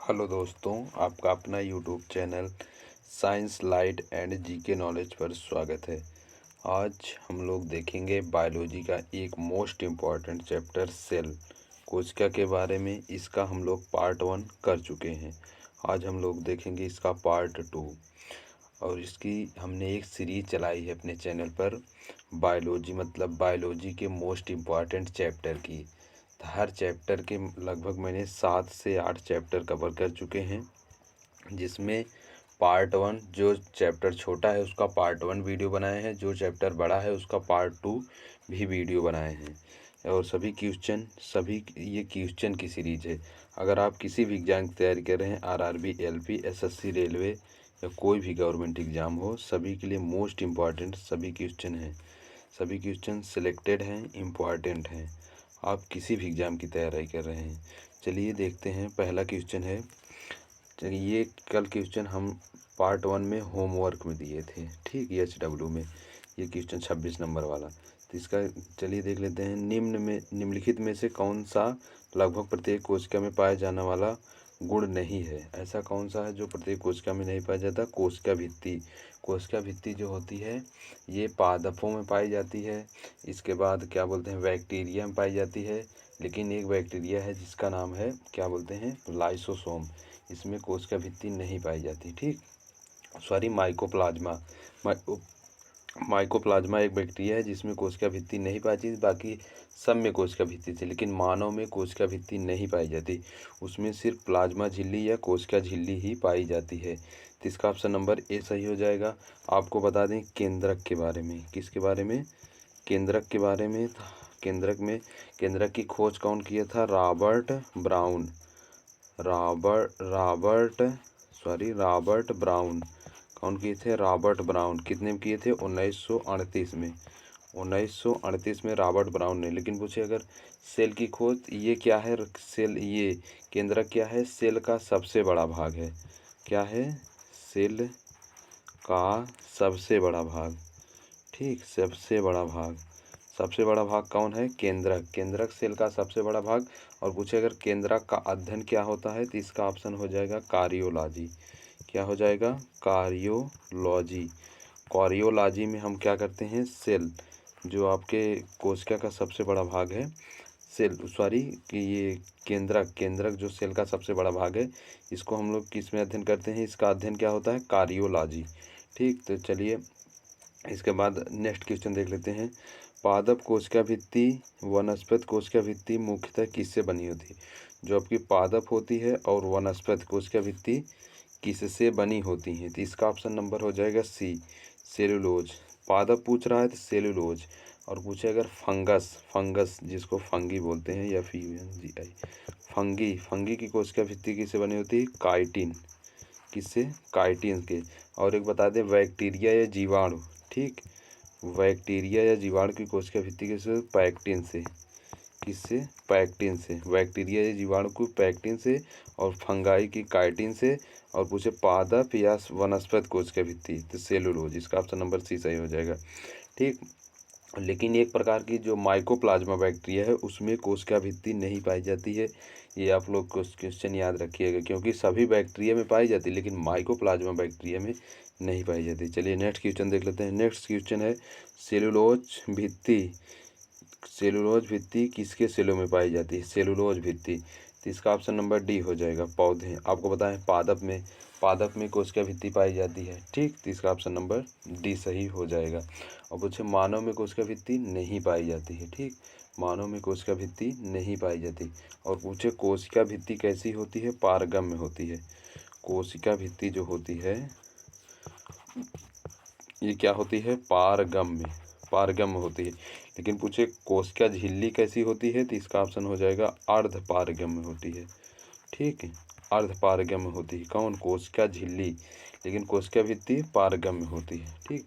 Hello दोस्तों, आपका अपना YouTube channel science light and GK knowledge पर स्वागत है। आज हम लोग देखेंगे बायोलॉजी का एक मोस्ट इम्पॉर्टेंट चैप्टर सेल कोशिका के बारे में। इसका हम लोग पार्ट 1 कर चुके हैं। आज हम लोग देखेंगे इसका पार्ट 2 और इसकी हमने एक सीरीज चलाई है अपने चैनल पर, बायोलॉजी मतलब बायोलॉजी के मोस्ट इम्पॉर्टेंट चैप्टर की। हर चैप्टर के लगभग मैंने 7 से 8 चैप्टर कवर कर चुके हैं, जिसमें पार्ट 1 जो चैप्टर छोटा है उसका पार्ट 1 वीडियो बनाए हैं, जो चैप्टर बड़ा है उसका पार्ट 2 भी वीडियो बनाए हैं। और सभी ये क्वेश्चन की सीरीज है। अगर आप किसी भी एग्जाम की तैयारी कर रहे हैं, आरआरबी, एलपी, एसएससी, रेलवे या कोई भी गवर्नमेंट एग्ज़ाम हो, सभी के लिए मोस्ट इम्पॉर्टेंट सभी क्वेश्चन हैं। सभी क्वेश्चन सिलेक्टेड हैं, इम्पॉर्टेंट हैं। आप किसी भी एग्ज़ाम की तैयारी कर रहे हैं। चलिए देखते हैं। पहला क्वेश्चन है, चलिए ये कल क्वेश्चन हम पार्ट 1 में होमवर्क में दिए थे, ठीक, HW में। ये क्वेश्चन 26 नंबर वाला, तो इसका चलिए देख लेते हैं। निम्नलिखित में से कौन सा लगभग प्रत्येक कोशिका में पाया जाने वाला गुण नहीं है? ऐसा कौन सा है जो प्रत्येक कोशिका में नहीं पाया जाता? कोशिका भित्ति। कोशिका भित्ति जो होती है ये पादपों में पाई जाती है। इसके बाद क्या बोलते हैं, बैक्टीरिया में पाई जाती है। लेकिन एक बैक्टीरिया है जिसका नाम है, क्या बोलते हैं, लाइसोसोम। इसमें कोशिका भित्ति नहीं पाई जाती, ठीक। Sorry, mycoplasma. माइकोप्लाज्मा एक बैक्टीरिया है जिसमें कोशिका भित्ति नहीं पाई जाती, बाकी सब में कोशिका भित्ति थी। लेकिन मानव में कोशिका भित्ति नहीं पाई जाती, उसमें सिर्फ प्लाज्मा झिल्ली या कोशिका झिल्ली ही पाई जाती है। तो इसका ऑप्शन नंबर ए सही हो जाएगा। आपको बता दें केंद्रक के बारे में। किसके बारे में? केंद्रक के बारे में। केंद्रक की खोज कौन किया था? Robert brown. कौन किए थे? Robert brown. कितने में किए थे? 1938 में। 1938 में रॉबर्ट ब्राउन ने। लेकिन पूछे अगर सेल की खोज, ये क्या है? सेल, ये केंद्रक क्या है? सेल का सबसे बड़ा भाग है। क्या है? सेल का सबसे बड़ा भाग, ठीक, सबसे बड़ा भाग कौन है? केंद्रक। केंद्रक सेल का सबसे बड़ा भाग। और पूछे अगर केंद्रक का अध्ययन क्या होता है, तो इसका ऑप्शन हो जाएगा कार्योलॉजी। क्या हो जाएगा? कार्योलॉजी। कार्योलॉजी में हम क्या करते हैं, सेल जो आपके कोशिका का सबसे बड़ा भाग है, कि ये केंद्रक जो सेल का सबसे बड़ा भाग है, इसको हम लोग किस में अध्ययन करते हैं? इसका अध्ययन क्या होता है? कार्योलॉजी, ठीक। तो चलिए इसके बाद नेक्स्ट क्वेश्चन देख लेते हैं। पादप कोशिका भित्ति, वनस्पति कोशिका भित्ति मुख्यतः किससे बनी होती है? जो आपकी पादप होती है और वनस्पति कोशिका भित्ति किससे बनी होती हैं? तो इसका ऑप्शन नंबर हो जाएगा सी, सेलुलोज। पादप पूछ रहा है तो सेलुलोज। और पूछे अगर फंगस जिसको फंगी बोलते हैं, या FUNGI, फंगी की कोशिका भित्ति किससे बनी होती है? काइटिन। किससे? काइटिन के। और एक बता दें, बैक्टीरिया या जीवाणु, ठीक, बैक्टीरिया या जीवाणु की कोशिका भित्ति किससे? पैक्टिन से। किससे? पैक्टिन से। बैक्टीरिया या जीवाणु को पैक्टिन से और फंगाई की काइटिन से। और पूछे पादप या वनस्पति कोशिका भित्ति, तो सेलुलोज। इसका ऑप्शन नंबर सी सही हो जाएगा, ठीक। लेकिन एक प्रकार की जो माइकोप्लाज्मा बैक्टीरिया है उसमें कोशिका भित्ति नहीं पाई जाती है। ये आप लोग क्वेश्चन याद रखिएगा, क्योंकि सभी बैक्टीरिया में पाई जाती है लेकिन माइकोप्लाज्मा बैक्टीरिया में नहीं पाई जाती। चलिए नेक्स्ट क्वेश्चन देख लेते हैं। नेक्स्ट क्वेश्चन है, सेलुलोज भित्ति किसके सेलों में पाई जाती है? सेलुलोज भित्ति। तो इसका ऑप्शन नंबर डी हो जाएगा, पौधे। आपको बताएं पादप में कोशिका भित्ति पाई जाती है, ठीक। तो इसका ऑप्शन नंबर डी सही हो जाएगा। और पूछे मानव में कोशिका भित्ति नहीं पाई जाती है, ठीक, मानव में कोशिका भित्ति नहीं पाई जाती। और पूछे कोशिका भित्ति कैसी होती है? पारगम्य होती है। कोशिका भित्ति जो होती है ये क्या होती है? पारगम्य होती है। लेकिन पूछे कोशिका झिल्ली कैसी होती है, तो इसका ऑप्शन हो जाएगा अर्ध पारगम्य होती है, ठीक है, अर्ध पारगम्य होती है। कौन? कोशिका झिल्ली। लेकिन कोशिका भित्ति पारगम्य होती है, ठीक।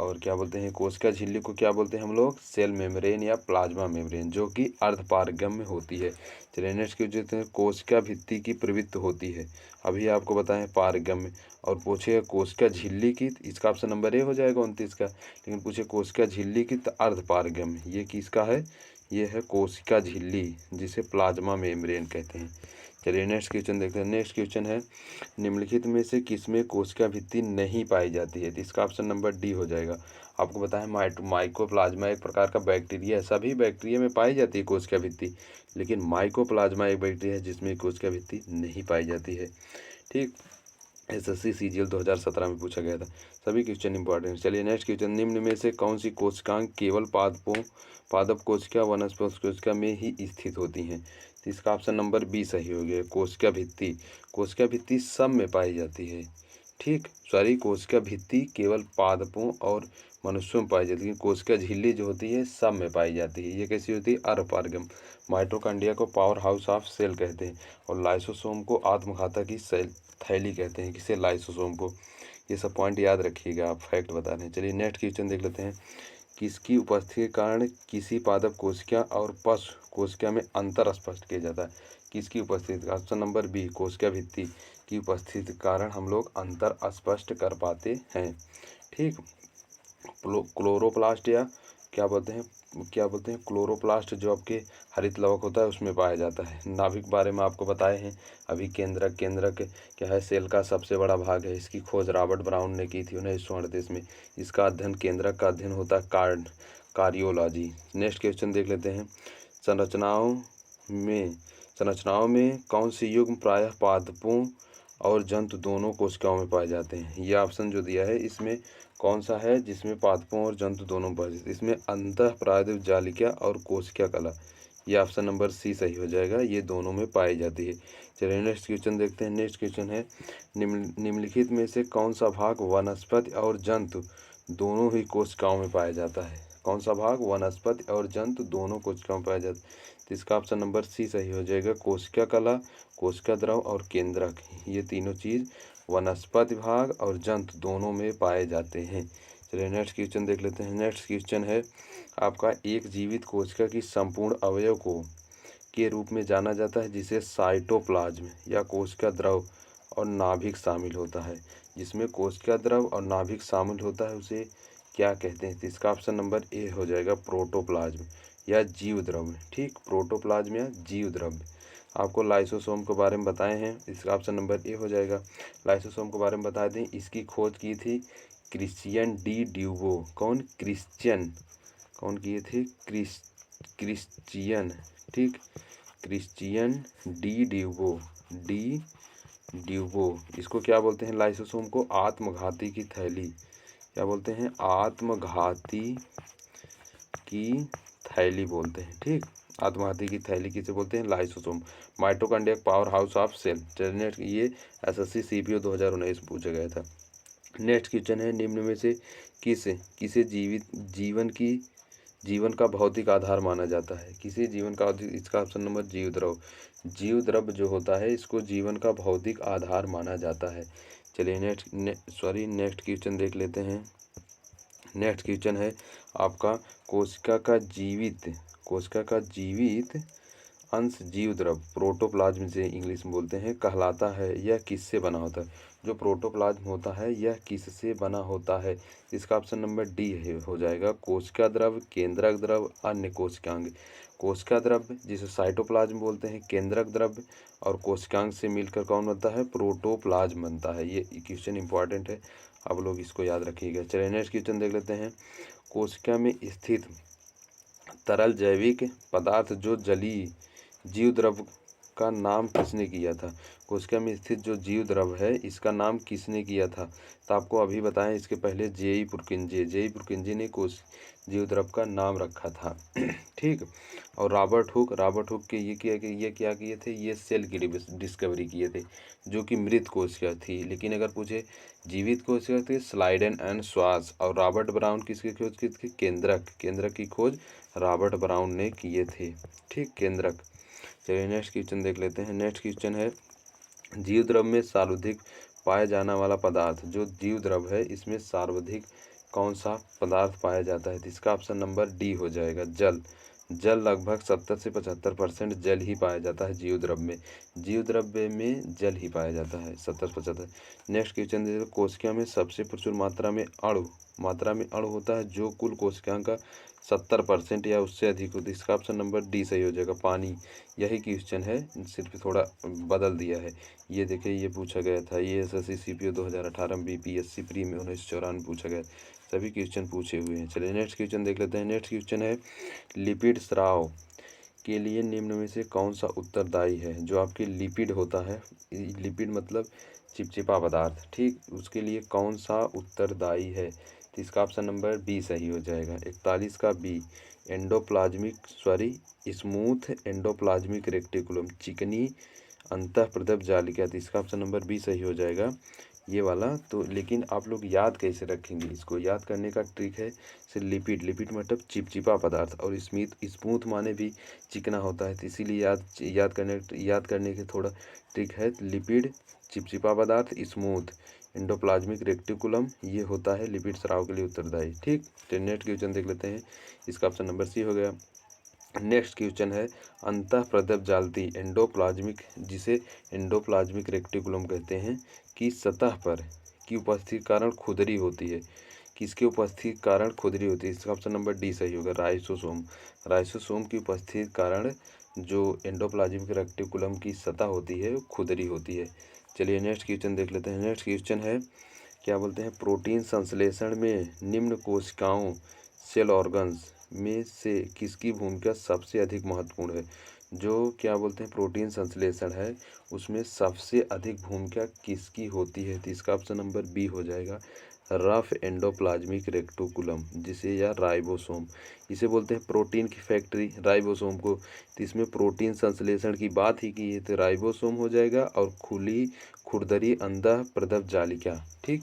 और क्या बोलते हैं, कोशिका झिल्ली को क्या बोलते हैं हम लोग? सेल मेम्ब्रेन या प्लाज्मा मेम्ब्रेन, जो कि अर्ध पारगम्य होती है। चलिए नेक्स्ट क्वेश्चन, कोशिका भित्ति की प्रवृत्ति होती है, अभी आपको बताएं पारगम्य। और पूछे कोशिका झिल्ली की, इसका ऑप्शन नंबर ए हो जाएगा 29 का। लेकिन पूछे कोशिका झिल्ली की, तो अर्ध पारगम्य। ये किसका है? ये है कोशिका झिल्ली, जिसे प्लाज्मा मेम्ब्रेन कहते हैं। चलिए नेक्स्ट क्वेश्चन देखते हैं। नेक्स्ट क्वेश्चन है, निम्नलिखित में से किसमें कोशिका भित्ति नहीं पाई जाती है? तो इसका ऑप्शन नंबर डी हो जाएगा। आपको बताएं माइकोप्लाज्मा एक प्रकार का बैक्टीरिया है। सभी बैक्टीरिया में पाई जाती है कोशिका भित्ति, लेकिन माइकोप्लाज्मा एक बैक्टीरिया है जिसमें कोशिका भित्ति नहीं पाई जाती है। ठीक, SSC CGL 2017 में पूछा गया था। सभी क्वेश्चन इंपॉर्टेंट। चलिए नेक्स्ट क्वेश्चन, निम्न में से कौन सी कोशिकाएं केवल पादप कोशिका वनस्पति कोशिका में ही स्थित होती हैं? तो इसका ऑप्शन नंबर बी सही हो गया। कोशिका भित्ति सब में पाई जाती है। ठीक, सॉरी, कोशिका भित्ति केवल पादपों और मनुष्यों में पाई जाती है, कोशिका झिल्ली जो होती है सब में पाई जाती है। ये कैसी होती है? अरपारगम। माइटोकॉन्ड्रिया को पावर हाउस ऑफ सेल कहते हैं और लाइसोसोम को आत्मघाता की सेल थैली कहते हैं। किसे? लाइसोसोम को। ये सब पॉइंट याद रखिएगा, आप फैक्ट बता रहे हैं। चलिए नेक्स्ट क्वेश्चन देख लेते हैं। किसकी उपस्थिति के कारण किसी पादप कोशिका और पशु कोशिका में अंतर स्पष्ट किया जाता है? किसकी उपस्थिति? ऑप्शन नंबर बी, कोशिका भित्ति की उपस्थिति के कारण हम लोग अंतर स्पष्ट कर पाते हैं। ठीक, क्लोरोप्लास्ट या क्या बोलते हैं क्लोरोप्लास्ट जो आपके हरित लवक होता है उसमें पाया जाता है। नाभिक बारे में आपको बताए हैं अभी। केंद्रक क्या है? सेल का सबसे बड़ा भाग है। इसकी खोज रॉबर्ट ब्राउन ने की थी 1938 में। इसका अध्ययन केंद्रक का अध्ययन होता है कार्डियोलॉजी। नेक्स्ट क्वेश्चन देख लेते हैं। संरचनाओं में कौन से युग्म प्रायः पादपों और जंतु दोनों कोशिकाओं में पाए जाते हैं? यह ऑप्शन जो दिया है इसमें कौन सा है जिसमें पादपों और जंतु दोनों पाए जाते हैं? इसमें अंतःप्रादिप जालिका और कोशिका कला। ये ऑप्शन नंबर सी सही हो जाएगा। ये दोनों में पाई जाती है। चलिए नेक्स्ट क्वेश्चन देखते हैं। नेक्स्ट क्वेश्चन है, निम्नलिखित में से कौन सा भाग वनस्पति और जंतु दोनों ही कोशिकाओं में पाया जाता है? कौन सा भाग वनस्पति और जंतु दोनों कोशिकाओं में पाया जाता है? तो इसका ऑप्शन नंबर सी सही हो जाएगा। कोशिका कला, कोशिका द्रव और केंद्रक, ये तीनों चीज़ वनस्पति भाग और जंतु दोनों में पाए जाते हैं। चलिए नेक्स्ट क्वेश्चन देख लेते हैं। नेक्स्ट क्वेश्चन है आपका, एक जीवित कोशिका की संपूर्ण अवयव को के रूप में जाना जाता है जिसे साइटोप्लाज्म या कोशिका द्रव और नाभिक शामिल होता है। जिसमें कोशिका द्रव और नाभिक शामिल होता है उसे क्या कहते हैं? तो इसका ऑप्शन नंबर ए हो जाएगा, प्रोटोप्लाज्म या जीव द्रव्य। ठीक, प्रोटोप्लाज्म या जीव द्रव्य। आपको लाइसोसोम के बारे में बताए हैं, इसका ऑप्शन नंबर ए हो जाएगा। लाइसोसोम के बारे में बता दें, इसकी खोज की थी क्रिश्चियन डी ड्यूबो। कौन? कौन किए थे? क्रिश्चियन। ठीक, क्रिश्चियन डी ड्यूबो। इसको क्या बोलते हैं? लाइसोसोम को आत्मघाती की थैली। क्या बोलते हैं? आत्मघाती की थैली बोलते हैं। ठीक, आत्मघाती की थैली किसे बोलते हैं? Lysosome. Mitochondria power house of cell. ये SSC CPO 2019 पूछा गया था। नेक्स्ट क्वेश्चन है, निम्न में से किसे जीवन का भौतिक आधार माना जाता है? किसे जीवन का? इसका ऑप्शन नंबर जीव द्रव्य जो होता है इसको जीवन का भौतिक आधार माना जाता है। चलिए नेक्स्ट क्वेश्चन देख लेते हैं। नेक्स्ट क्वेश्चन है आपका, कोशिका का जीवित अंश जीव द्रव प्रोटोप्लाज्म से इंग्लिश में बोलते हैं कहलाता है। यह किससे बना होता है? जो प्रोटोप्लाज्म होता है यह किससे बना होता है? इसका ऑप्शन नंबर डी हो जाएगा। कोशिका द्रव, केंद्रक द्रव, अन्य कोशिकांग। कोशिका द्रव जिसे साइटोप्लाज्म बोलते हैं, केंद्रक द्रव और कोशिकांग से मिलकर कौन बनता है? प्रोटोप्लाज्म बनता है। ये क्वेश्चन इंपॉर्टेंट है, आप लोग इसको याद रखिएगा। चलिए नेक्स्ट क्वेश्चन देख लेते हैं। कोशिका में स्थित तरल जैविक पदार्थ जो जलीय जीव द्रव का नाम किसने किया था? कोशिका में स्थित जो जीव द्रव है इसका नाम किसने किया था? तो आपको अभी बताएं, इसके पहले जेई पुरकिंजे ने जीव द्रव का नाम रखा था। ठीक, और रॉबर्ट हुक के ये क्या किए थे? ये सेल की डिस्कवरी किए थे जो कि मृत कोशिका थी। लेकिन अगर पूछे जीवित कोशिका थे स्लाइडेन एंड श्वास। और रॉबर्ट ब्राउन किसकी खोज की थी? केंद्रक की खोज रॉबर्ट ब्राउन ने किए थे। ठीक, केंद्रक। चलिए नेक्स्ट क्वेश्चन देख लेते हैं। नेक्स्ट क्वेश्चन है, जीव द्रव में सर्वाधिक पाया जाने वाला पदार्थ। जो जीव द्रव है इसमें सर्वाधिक कौन सा पदार्थ पाया जाता है? तो इसका ऑप्शन नंबर डी हो जाएगा, जल। लगभग 70 से 75% जल ही पाया जाता है जीव द्रव्य में जल ही पाया जाता है 70-75। नेक्स्ट क्वेश्चन देखिए, कोशिका में सबसे प्रचुर मात्रा में अणु होता है जो कुल कोशिकाओं का 70% या उससे अधिक हो, तो इसका ऑप्शन नंबर डी सही हो जाएगा, पानी। यही क्वेश्चन है, सिर्फ थोड़ा बदल दिया है। ये देखिए, ये पूछा गया था, ये एसएससी सीपीओ 2018 में, बीपीएससी प्री में 1994 में पूछा गया। सभी क्वेश्चन पूछे हुए हैं। चलिए नेक्स्ट क्वेश्चन देख लेते हैं। नेक्स्ट क्वेश्चन है, लिपिड स्राव के लिए निम्न में से कौन सा उत्तरदायी है? जो आपके लिपिड होता है, लिपिड मतलब चिपचिपा पदार्थ, ठीक, उसके लिए कौन सा उत्तरदायी है? तो इसका ऑप्शन नंबर बी सही हो जाएगा। 41 का बी, स्मूथ एंडोप्लाज्मिक रेक्टिकुलम, चिकनी अंतःप्रदब जालिका। तो इसका ऑप्शन नंबर बी सही हो जाएगा, ये वाला। तो लेकिन आप लोग याद कैसे रखेंगे? इसको याद करने का ट्रिक है, सिर्फ लिपिड, लिपिड मतलब चिपचिपा पदार्थ, और स्मूथ माने भी चिकना होता है, तो इसीलिए याद करने के थोड़ा ट्रिक है। लिपिड चिपचिपा पदार्थ, स्मूथ एंडोप्लाज्मिक रेक्टिकुलम, ये होता है लिपिड स्राव के लिए उत्तरदायी, ठीक। तो नेक्स्ट क्वेश्चन देख लेते हैं। इसका ऑप्शन नंबर सी हो गया। नेक्स्ट क्वेश्चन है, अंतःप्रदब जालती एंडोप्लाज्मिक, जिसे एंडोप्लाज्मिक रेक्टिकुलम कहते हैं, की सतह पर की उपस्थिति के कारण खुदरी होती है। किसकी उपस्थिति के कारण खुदरी होती है? इसका ऑप्शन नंबर डी सही होगा, राइसोसोम। राइसोसोम की उपस्थिति के कारण जो एंडोप्लाज्मिक रेक्टिकुलम की सतह होती है वो खुदरी होती है। चलिए नेक्स्ट क्वेश्चन देख लेते हैं। नेक्स्ट क्वेश्चन है, क्या बोलते हैं, प्रोटीन संश्लेषण में निम्न कोशिकाओं सेल ऑर्गन्स में से किसकी भूमिका सबसे अधिक महत्वपूर्ण है? जो क्या बोलते हैं प्रोटीन संश्लेषण है, उसमें सबसे अधिक भूमिका किसकी होती है? तो इसका ऑप्शन नंबर बी हो जाएगा, रफ एंडोप्लाज्मिक रेक्टिकुलम, जिसे या राइबोसोम, इसे बोलते हैं प्रोटीन की फैक्ट्री, राइबोसोम को। तो इसमें प्रोटीन संश्लेषण की बात ही की है, तो राइबोसोम हो जाएगा, और खुली खुरदरी अंतः प्रदब जालिका, ठीक,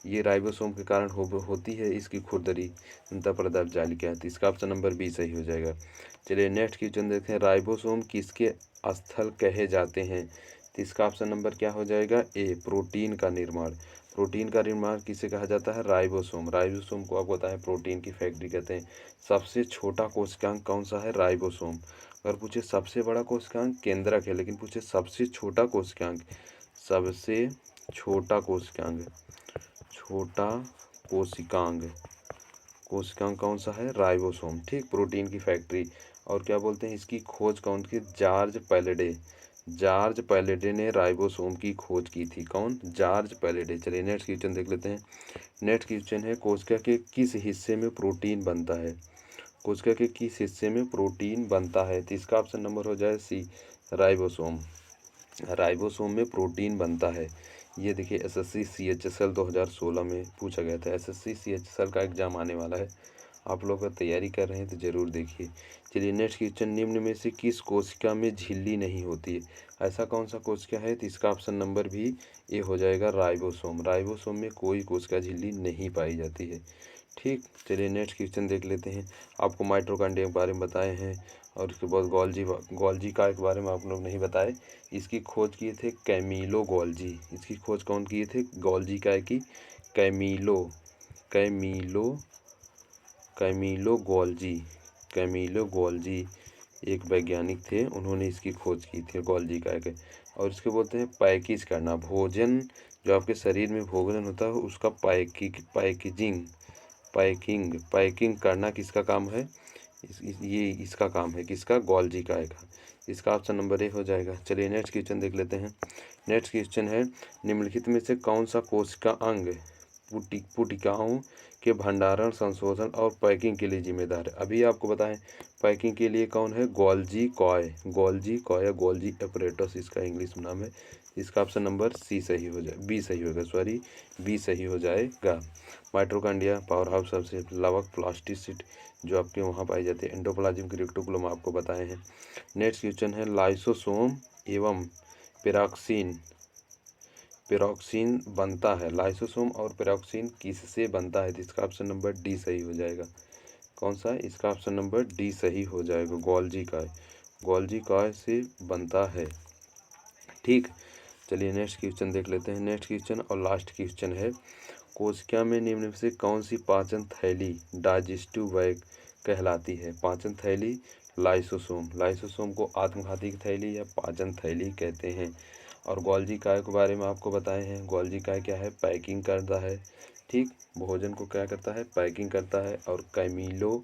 ये राइबोसोम के कारण होती है इसकी खुरदरी अंतः प्रदब जालिका। तो इसका ऑप्शन नंबर बी सही हो जाएगा। चलिए नेक्स्ट क्वेश्चन देखते हैं, राइबोसोम किसके स्थल कहे जाते हैं? तो इसका ऑप्शन नंबर क्या हो जाएगा, ए, प्रोटीन का निर्माण। प्रोटीन का निर्माण किसे कहा जाता है? राइबोसोम। राइबोसोम को आपको पता है प्रोटीन की फैक्ट्री कहते हैं। सबसे छोटा कोशिकांग कौन सा है? राइबोसोम। अगर पूछे सबसे बड़ा कोशिकांग, केंद्रक है, लेकिन पूछे सबसे छोटा कोशिकांग, सबसे छोटा कोशिकांग, छोटा कोशिकांग, कोशिकांग कौन सा है? राइबोसोम, ठीक, प्रोटीन की फैक्ट्री। और क्या बोलते हैं, इसकी खोज कौन की? जॉर्ज पैलेडे। जॉर्ज पैलेडे ने राइबोसोम की खोज की थी। कौन? जॉर्ज पैलेडे। चलिए नेक्स्ट क्वेश्चन देख लेते हैं। नेक्स्ट क्वेश्चन है, कोशिका के किस हिस्से में प्रोटीन बनता है? कोशिका के किस हिस्से में प्रोटीन बनता है? तो इसका ऑप्शन नंबर हो जाए सी, राइबोसोम। राइबोसोम में प्रोटीन बनता है। ये देखिए एसएससी सीएचएसएल 2016 में पूछा गया था। एसएससी सीएचएसएल का एग्जाम आने वाला है, आप लोग अगर तैयारी कर रहे हैं तो ज़रूर देखिए। चलिए नेक्स्ट क्वेश्चन, निम्न में से किस कोशिका में झिल्ली नहीं होती है? ऐसा कौन सा कोशिका है? तो इसका ऑप्शन नंबर भी ए हो जाएगा, राइबोसोम। राइबोसोम में कोई कोशिका झिल्ली नहीं पाई जाती है, ठीक। चलिए नेक्स्ट क्वेश्चन देख लेते हैं। आपको माइटोकॉन्ड्रिया के बारे में बताए हैं, और उसके बाद गोल्जी का के बारे में आप लोग नहीं बताए। इसकी खोज किए थे कैमिलो गोल्जी। इसकी खोज कौन किए थे? गोल्जी का की Camillo Camillo Camillo Golgi. Camillo Golgi एक वैज्ञानिक थे, उन्होंने इसकी खोज की थी, गोल्जी का के। और इसके बोलते हैं पैकेज करना, भोजन जो आपके शरीर में भोजन होता है उसका पैकिंग करना किसका काम है? ये इसका काम है, किसका? गोल्जी का है। इसका ऑप्शन नंबर ए हो जाएगा। चलिए नेक्स्ट क्वेश्चन देख लेते हैं। नेक्स्ट क्वेश्चन है, निम्नलिखित में से कौन सा कोशिका अंग पुटिकाओं के भंडारण, संशोधन और पैकिंग के लिए जिम्मेदार है? अभी आपको बताएं पैकिंग के लिए कौन है? Golgi coy. गोल्जी कॉय या गोल्जी एपरेटस इसका इंग्लिश नाम है। इसका ऑप्शन नंबर सी सही हो जाए, बी सही होगा, सॉरी, बी सही हो जाएगा। माइटोकॉन्ड्रिया पावर हाउस सबसे लवक प्लास्टिसिट जो आपके वहाँ पाई जाती है, एंडोप्लाज्मिक रेक्टिकुलम आपको बताए हैं। नेक्स्ट क्वेश्चन है, लाइसोसोम एवं पेरोक्सिन बनता है। लाइसोसोम और पेरोक्सिन किससे बनता है? इसका ऑप्शन नंबर डी सही हो जाएगा। कौन सा? इसका ऑप्शन नंबर डी सही हो जाएगा, गोल्जी काय। गोल्जी काय से बनता है, ठीक। चलिए नेक्स्ट क्वेश्चन देख लेते हैं। नेक्स्ट क्वेश्चन और लास्ट क्वेश्चन है, कोशिका में निम्न में से कौन सी पाचन थैली डाइजेस्टिव बैग कहलाती है? पाचन थैली लाइसोसोम। लाइसोसोम को आत्मघाती थैली या पाचन थैली कहते हैं। और गोल्जी काय के बारे में आपको बताए हैं। गोल्जी काय क्या है? पैकिंग करता है, ठीक, भोजन को क्या करता है? पैकिंग करता है। और कैमिलो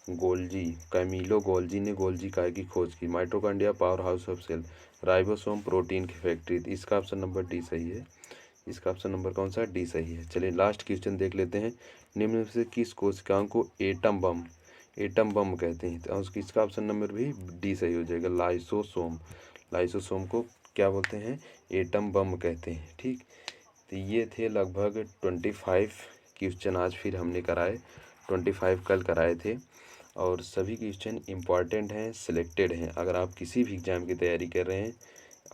गोल्जी, कैमिलो गोल्जी ने गोल्जी काय की खोज की। Mitochondria power house of cell, ribosome protein की फैक्ट्री। तो इसका ऑप्शन नंबर डी सही है। इसका ऑप्शन नंबर कौन सा, डी सही है। चलिए लास्ट क्वेश्चन देख लेते हैं। निम्न में से किस कोशिकाओं को एटम बम कहते हैं। तो इसका ऑप्शन नंबर भी डी सही हो जाएगा, लाइसोसोम। लाइसोसोम को क्या बोलते हैं, एटम बम कहते हैं। ठीक, तो ये थे लगभग 25 क्वेश्चन आज फिर हमने कराए, 25 कल कराए थे। और सभी क्वेश्चन इम्पॉर्टेंट हैं, सिलेक्टेड हैं। अगर आप किसी भी एग्ज़ाम की तैयारी कर रहे हैं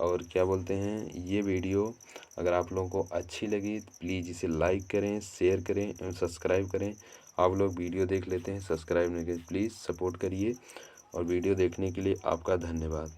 और क्या बोलते हैं, ये वीडियो अगर आप लोगों को अच्छी लगी तो प्लीज़ इसे लाइक करें, शेयर करें एवं सब्सक्राइब करें। आप लोग वीडियो देख लेते हैं, सब्सक्राइब नहीं करें, प्लीज़ सपोर्ट करिए। और वीडियो देखने के लिए आपका धन्यवाद।